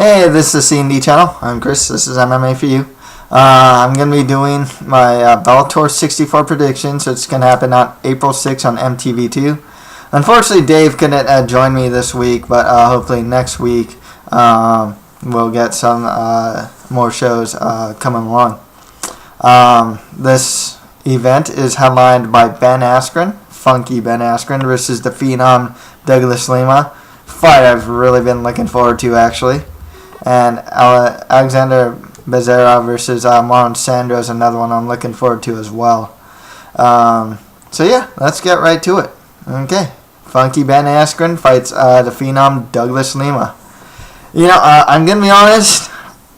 Hey, this is the C&D channel. I'm Chris. This is MMA for you. I'm going to be doing my Bellator 64 predictions. It's going to happen on April 6th on MTV2. Unfortunately, Dave couldn't join me this week, but hopefully next week we'll get some more shows coming along. This event is headlined by Funky Ben Askren versus the Phenom Douglas Lima. Fight I've really been looking forward to, actually. And Alexandre Bezerra versus Marlon Sandro is another one I'm looking forward to as well. So yeah, let's get right to it. Okay, Funky Ben Askren fights the Phenom Douglas Lima. You know, I'm gonna be honest.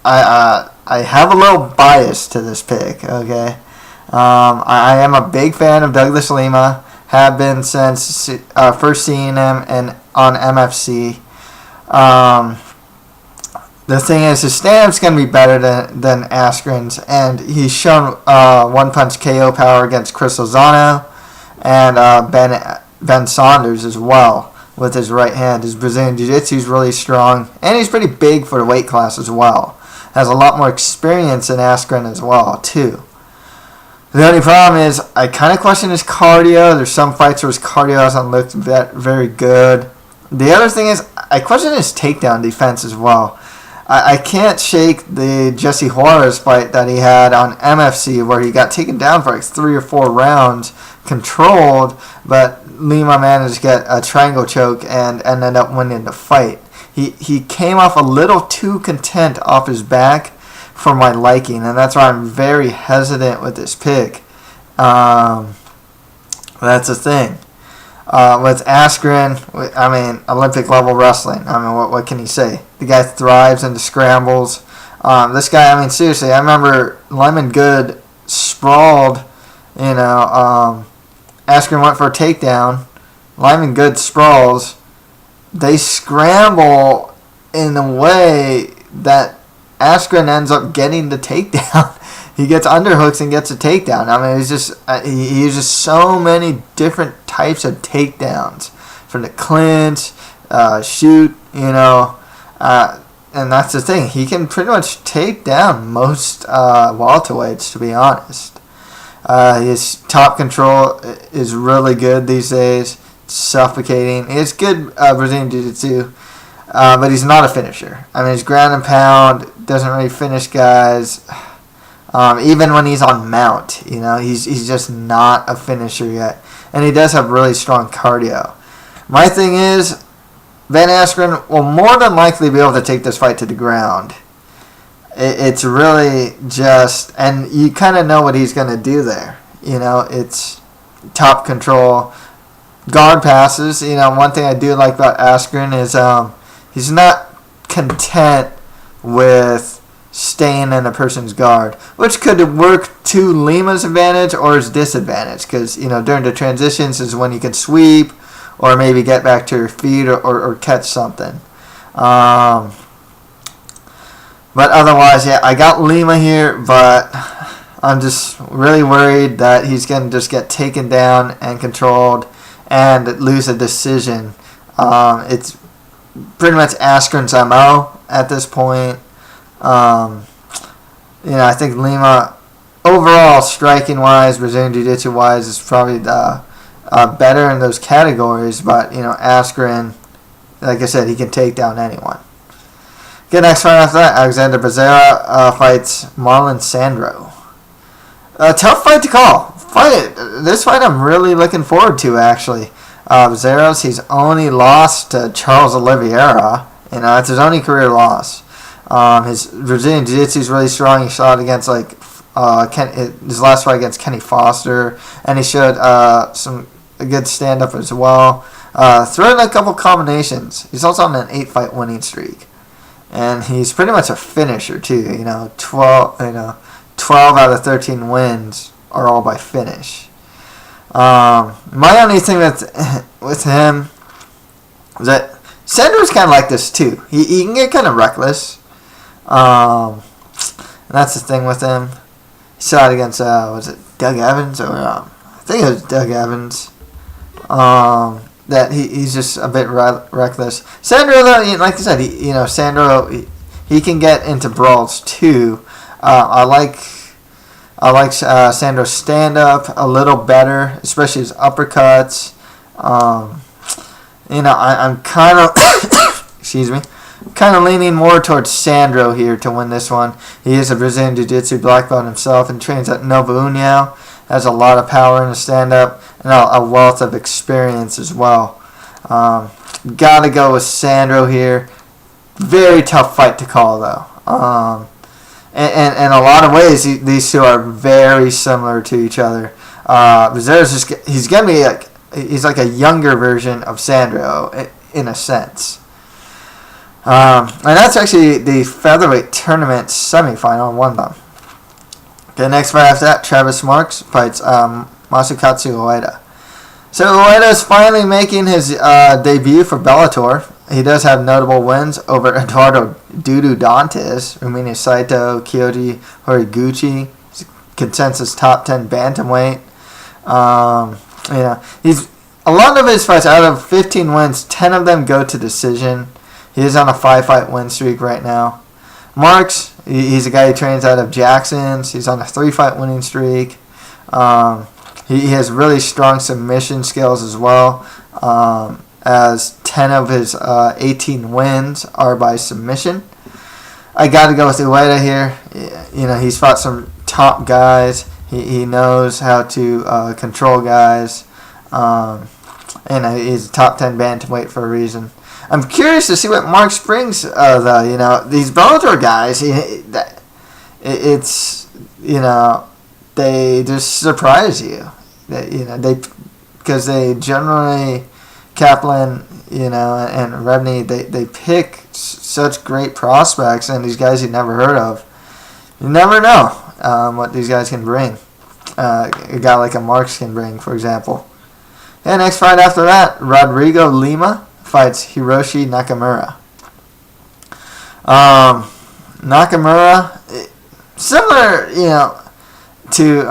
I have a little bias to this pick. Okay, I am a big fan of Douglas Lima. Have been since first seeing him on MFC. The thing is, his stand-up's going to be better than Askren's, and he's shown one-punch KO power against Chris Lozano and Ben Saunders as well with his right hand. His Brazilian Jiu-Jitsu is really strong, and he's pretty big for the weight class as well. Has a lot more experience than Askren as well, too. The only problem is, I kind of question his cardio. There's some fights where his cardio hasn't looked very good. The other thing is, I question his takedown defense as well. I can't shake the Jesse Juarez fight that he had on MFC where he got taken down for like 3 or 4 rounds, controlled, but Lima managed to get a triangle choke and ended up winning the fight. He came off a little too content off his back for my liking, and that's why I'm very hesitant with this pick. That's the thing. With Askren, I mean, Olympic level wrestling. I mean, what can you say? The guy thrives in the scrambles. This guy, I mean, seriously, I remember Lemon Good sprawled, Askren went for a takedown. Lemon Good sprawls. They scramble in a way that Askren ends up getting the takedown. He gets underhooks and gets a takedown. I mean, he uses so many different types of takedowns, from the clinch, shoot, and that's the thing. He can pretty much take down most welterweights, to be honest. His top control is really good these days. Suffocating. He has good Brazilian Jiu-Jitsu, but he's not a finisher. I mean, his ground and pound doesn't really finish guys. Even when he's on mount, he's just not a finisher yet. And he does have really strong cardio. My thing is, Ben Askren will more than likely be able to take this fight to the ground. It's really just, and you kind of know what he's going to do there. It's top control, guard passes. One thing I do like about Askren is he's not content with staying in a person's guard, which could work to Lima's advantage or his disadvantage, because during the transitions is when you can sweep or maybe get back to your feet or catch something. But otherwise, yeah, I got Lima here, but I'm just really worried that he's going to just get taken down and controlled and lose a decision. It's pretty much Askren's MO at this point. I think Lima, overall, striking-wise, Brazilian Jiu-Jitsu-wise, is probably better in those categories. But, Askren, like I said, he can take down anyone. Okay, next fight after that, Alexandre Bezerra fights Marlon Sandro. A tough fight to call. This fight I'm really looking forward to, actually. Bezerra's, he's only lost to Charles Oliveira. It's his only career loss. His Brazilian Jiu-Jitsu is really strong. He shot against his last fight against Kenny Foster, and he showed a good stand-up as well. Threw in a couple combinations. He's also on an 8-fight winning streak, and he's pretty much a finisher too. 12 out of 13 wins are all by finish. My only thing with him is that Sandro's kind of like this too. He can get kind of reckless. And that's the thing with him. He shot against was it Doug Evans or I think it was Doug Evans. That he's just a bit reckless. Sandro, though, like I said, Sandro he can get into brawls too. I like Sandro's stand-up a little better, especially his uppercuts. I'm kind of, excuse me, kind of leaning more towards Sandro here to win this one. He is a Brazilian Jiu-Jitsu black belt himself and trains at Nova União. Has a lot of power in his stand-up and a wealth of experience as well. Gotta go with Sandro here. Very tough fight to call though. And in a lot of ways, these two are very similar to each other. Bezerra's he's gonna be he's like a younger version of Sandro in a sense. And that's actually the featherweight tournament semifinal, one of them. Okay, next fight after that, Travis Marx fights Masakatsu Ueda. So Ueda is finally making his debut for Bellator. He does have notable wins over Eduardo Dudu Dantas, Rumini Saito, Kyoji Horiguchi, consensus top 10 bantamweight. He's a lot of his fights, out of 15 wins, 10 of them go to decision. He is on a 5-fight win streak right now. Marx, he's a guy who trains out of Jackson's. He's on a 3-fight winning streak. He has really strong submission skills as well, as 10 of his 18 wins are by submission. I got to go with Ueda here. He's fought some top guys. He knows how to control guys. He's a top 10 bantamweight for a reason. I'm curious to see what Marx brings, though. These Bellator guys, they just surprise you. Because they generally, Kaplan, and Rebney, they pick such great prospects and these guys you never heard of. You never know what these guys can bring. A guy like a Marx can bring, for example. And next fight after that, Rodrigo Lima fights Hiroshi Nakamura. Nakamura, similar, to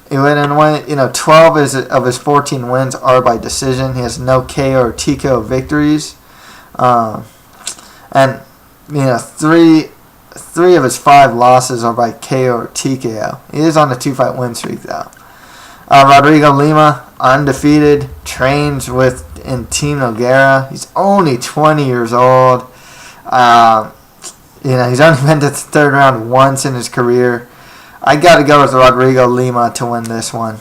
Ueda in a way. 12 of his 14 wins are by decision. He has no KO or TKO victories. And three of his 5 losses are by KO or TKO. He is on a 2-fight win streak though. Rodrigo Lima, undefeated, trains in Team Nogueira. He's only 20 years old. He's only been to the 3rd round once in his career. I got to go with Rodrigo Lima to win this one.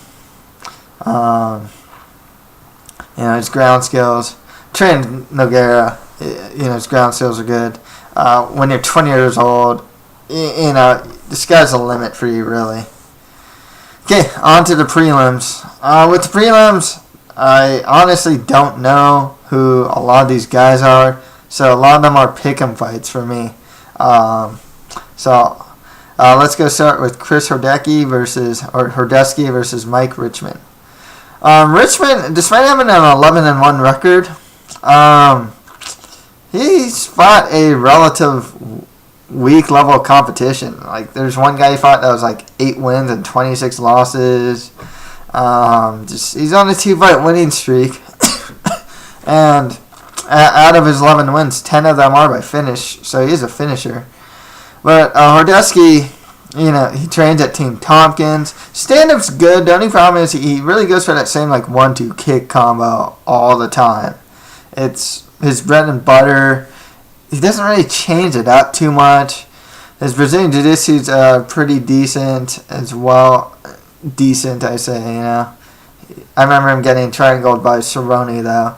His ground skills. Trained Nogueira. His ground skills are good. When you're 20 years old, the sky's the limit for you, really. Okay, on to the prelims. With the prelims, I honestly don't know who a lot of these guys are, so a lot of them are pick'em fights for me. Let's go start with Chris Hordecki versus Mike Richmond. Richmond, despite having an 11-1 record, he's fought a relative weak level of competition. Like, there's one guy he fought that was like 8 wins and 26 losses. He's on a 2-fight winning streak, and out of his 11 wins, 10 of them are by finish, so he's a finisher. But Hordecki, he trains at Team Tompkins. Stand-up's good. The only problem is he really goes for that same 1-2 kick combo all the time. It's his bread and butter. He doesn't really change it up too much. His Brazilian Jiu-Jitsu's pretty decent as well. Decent, I say, I remember him getting triangled by Cerrone, though.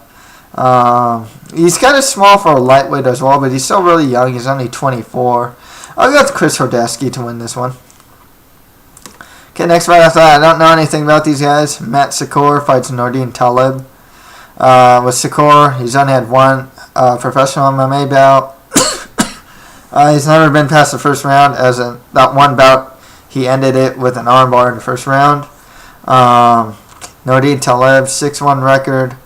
He's kind of small for a lightweight as well, but he's still really young. He's only 24. I'll go with Chris Hordecki to win this one. Okay, next fight after that. I don't know anything about these guys. Matt Secor fights Nordine Taleb. With Secor, he's only had one professional MMA bout. He's never been past the first round. That one bout, he ended it with an armbar in the first round. Nordine Taleb, 6-1 record,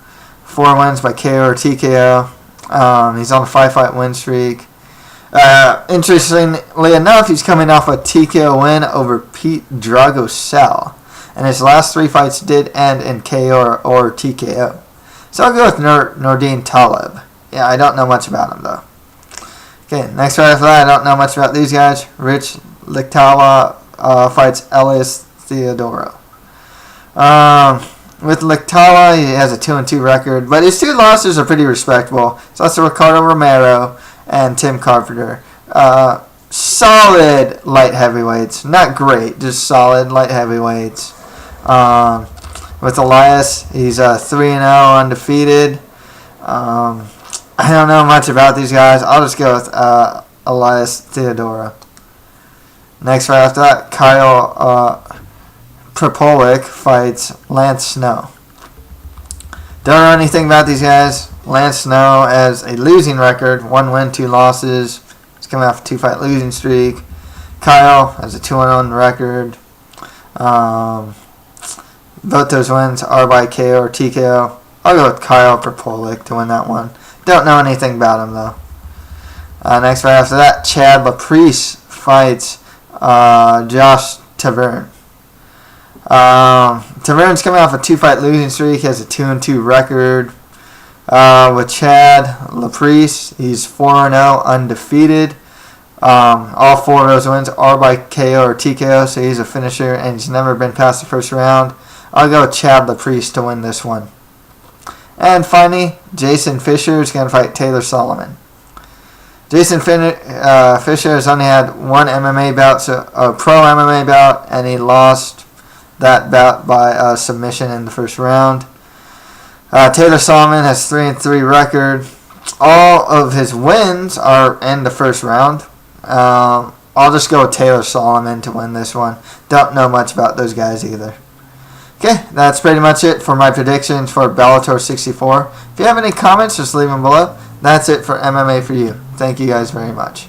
4 wins by KO or TKO. He's on a 5-fight win streak. Interestingly enough, he's coming off a TKO win over Pete Dragosel, and his last 3 fights did end in KO or TKO. So I'll go with Nordine Taleb. Yeah, I don't know much about him though. Okay, next fight after that, I don't know much about these guys. Rich Lictala fights Elias Theodoro. With Lictala, he has a 2-2 record, but his 2 losses are pretty respectable. It's also Ricardo Romero and Tim Carpenter. Solid light heavyweights. Not great, just solid light heavyweights. With Elias, he's 3-0 undefeated. I don't know much about these guys. I'll just go with Elias Theodoro. Next fight after that, Kyle Propolic fights Lance Snow. Don't know anything about these guys. Lance Snow has a losing record, 1 win, 2 losses. He's coming off a 2-fight losing streak. Kyle has a 2-1 record. Both those wins are by KO or TKO. I'll go with Kyle Propolic to win that one. Don't know anything about him though. Next fight after that, Chad Laprise fights Josh Taverne. Taverne's coming off a 2-fight losing streak. He has a 2-2 record. With Chad Laprise, he's 4-0 undefeated. All 4 of those wins are by KO or TKO, so he's a finisher and he's never been past the first round. I'll go with Chad Laprise to win this one. And finally, Jason Fisher is going to fight Taylor Solomon. Jason Fisher has only had 1 MMA bout, so a pro MMA bout, and he lost that bout by submission in the first round. Taylor Solomon has 3-3 record. All of his wins are in the first round. I'll just go with Taylor Solomon to win this one. Don't know much about those guys either. Okay, that's pretty much it for my predictions for Bellator 64. If you have any comments, just leave them below. That's it for MMA for you. Thank you guys very much.